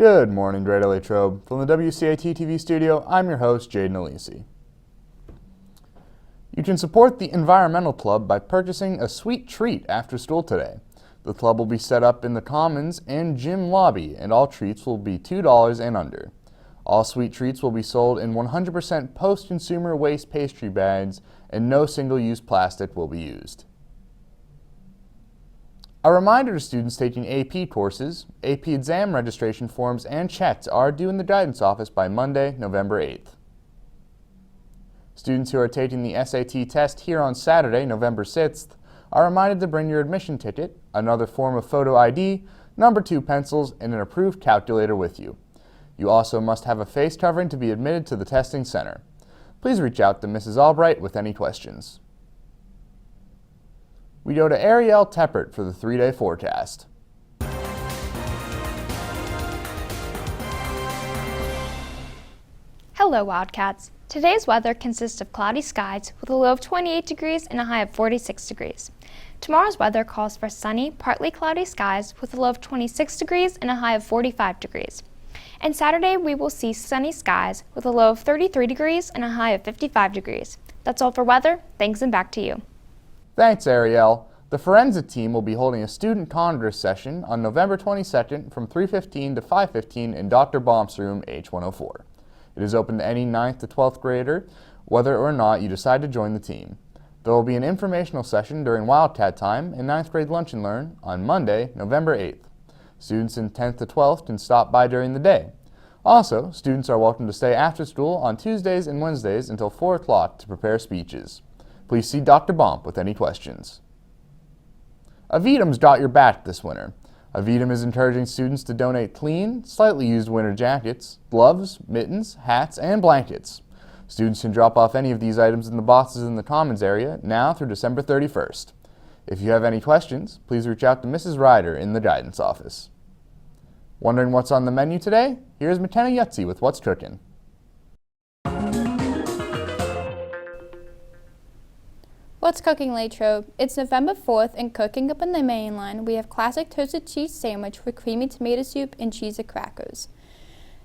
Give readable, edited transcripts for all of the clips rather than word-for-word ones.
Good morning, Greater Latrobe. From the WCAT TV studio, I'm your host, Jaden Alisi. You can support the Environmental Club by purchasing a sweet treat after school today. The club will be set up in the Commons and gym lobby, and all treats will be $2 and under. All sweet treats will be sold in 100% post-consumer waste pastry bags, and no single-use plastic will be used. A reminder to students taking AP courses, AP exam registration forms and checks are due in the guidance office by Monday, November 8th. Students who are taking the SAT test here on Saturday, November 6th, are reminded to bring your admission ticket, another form of photo ID, number 2 pencils, and an approved calculator with you. You also must have a face covering to be admitted to the testing center. Please reach out to Mrs. Albright with any questions. We go to Ariel Teppert for the 3-day forecast. Hello, Wildcats. Today's weather consists of cloudy skies with a low of 28 degrees and a high of 46 degrees. Tomorrow's weather calls for sunny, partly cloudy skies with a low of 26 degrees and a high of 45 degrees. And Saturday, we will see sunny skies with a low of 33 degrees and a high of 55 degrees. That's all for weather. Thanks, and back to you. Thanks, Ariel. The forensic team will be holding a student congress session on November 22nd from 3:15 to 5:15 in Dr. Bomp's room, H104. It is open to any 9th to 12th grader, whether or not you decide to join the team. There will be an informational session during Wildcat time and 9th grade lunch and learn on Monday, November 8th. Students in 10th to 12th can stop by during the day. Also, students are welcome to stay after school on Tuesdays and Wednesdays until 4 o'clock to prepare speeches. Please see Dr. Bomp with any questions. Avidum's got your back this winter. Avidum is encouraging students to donate clean, slightly used winter jackets, gloves, mittens, hats, and blankets. Students can drop off any of these items in the boxes in the Commons area now through December 31st. If you have any questions, please reach out to Mrs. Ryder in the guidance office. Wondering what's on the menu today? Here's McKenna Yutzi with What's Cooking. What's cooking, Latrobe? It's November 4th, and cooking up in the main line, we have classic toasted cheese sandwich with creamy tomato soup and cheese and crackers.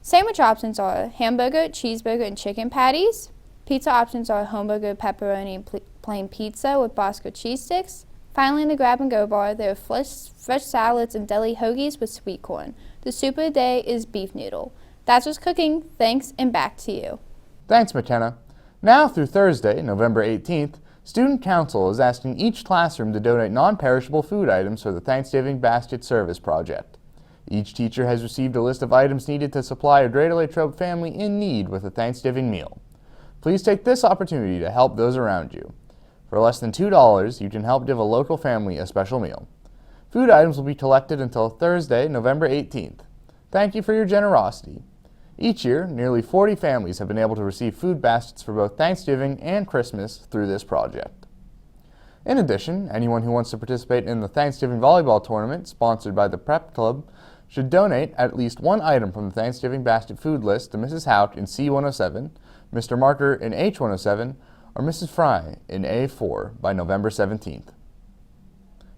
Sandwich options are hamburger, cheeseburger, and chicken patties. Pizza options are hamburger, pepperoni, and plain pizza with Bosco cheese sticks. Finally, in the grab-and-go bar, there are fresh salads and deli hoagies with sweet corn. The soup of the day is beef noodle. That's what's cooking. Thanks, and back to you. Thanks, McKenna. Now through Thursday, November 18th, Student Council is asking each classroom to donate non-perishable food items for the Thanksgiving Basket Service Project. Each teacher has received a list of items needed to supply a Greater Latrobe family in need with a Thanksgiving meal. Please take this opportunity to help those around you. For less than $2, you can help give a local family a special meal. Food items will be collected until Thursday, November 18th. Thank you for your generosity. Each year, nearly 40 families have been able to receive food baskets for both Thanksgiving and Christmas through this project. In addition, anyone who wants to participate in the Thanksgiving Volleyball Tournament sponsored by the Prep Club should donate at least one item from the Thanksgiving Basket food list to Mrs. Houck in C107, Mr. Marker in H107, or Mrs. Fry in A4 by November 17th.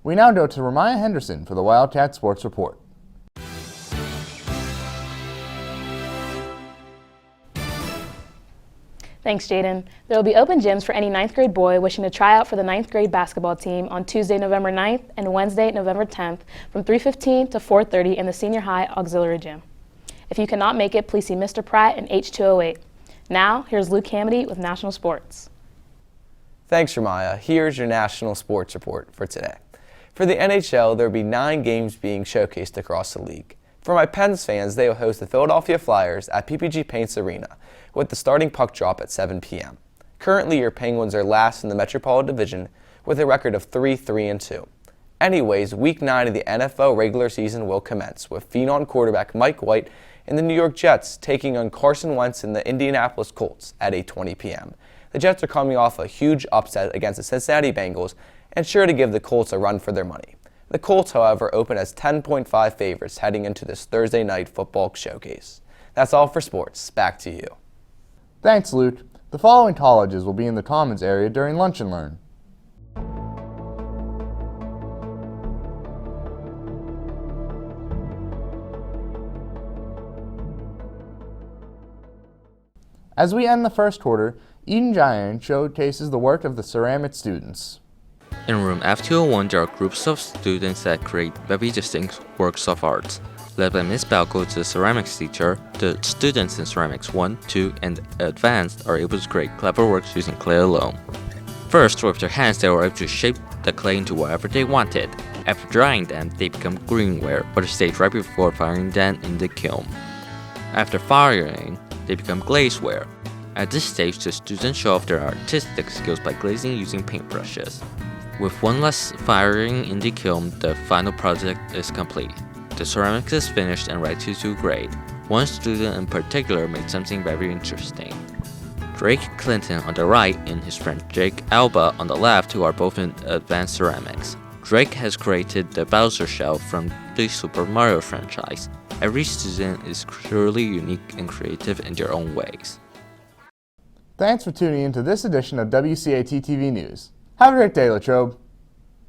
We now go to Ramaya Henderson for the Wildcat Sports Report. Thanks, Jaden. There will be open gyms for any 9th grade boy wishing to try out for the 9th grade basketball team on Tuesday, November 9th and Wednesday, November 10th from 3:15 to 4:30 in the Senior High Auxiliary Gym. If you cannot make it, please see Mr. Pratt in H208. Now, here's Luke Hamady with National Sports. Thanks, Ramaya. Here's your National Sports Report for today. For the NHL, there will be 9 games being showcased across the league. For my Pens fans, they will host the Philadelphia Flyers at PPG Paints Arena, with the starting puck drop at 7 p.m. Currently, your Penguins are last in the Metropolitan Division with a record of 3-3-2. Anyways, Week 9 of the NFL regular season will commence, with phenom quarterback Mike White and the New York Jets taking on Carson Wentz and the Indianapolis Colts at 8:20 p.m. The Jets are coming off a huge upset against the Cincinnati Bengals and sure to give the Colts a run for their money. The Colts, however, open as 10.5 favorites heading into this Thursday night football showcase. That's all for sports. Back to you. Thanks, Luke. The following colleges will be in the Commons area during Lunch and Learn. As we end the first quarter, Eden Giant showcases the work of the ceramic students. In room F201, there are groups of students that create very distinct works of art. Led by Ms. Balco, the ceramics teacher, the students in Ceramics 1, 2, and Advanced are able to create clever works using clay alone. First, with their hands, they were able to shape the clay into whatever they wanted. After drying them, they become greenware, or the stage right before firing them in the kiln. After firing, they become glazeware. At this stage, the students show off their artistic skills by glazing using paintbrushes. With one last firing in the kiln, the final project is complete. The ceramics is finished and ready to grade. One student in particular made something very interesting. Drake Clinton on the right and his friend Jake Alba on the left, who are both in Advanced Ceramics. Drake has created the Bowser shell from the Super Mario franchise. Every student is truly unique and creative in their own ways. Thanks for tuning in to this edition of WCAT TV News. Have a great day, Latrobe.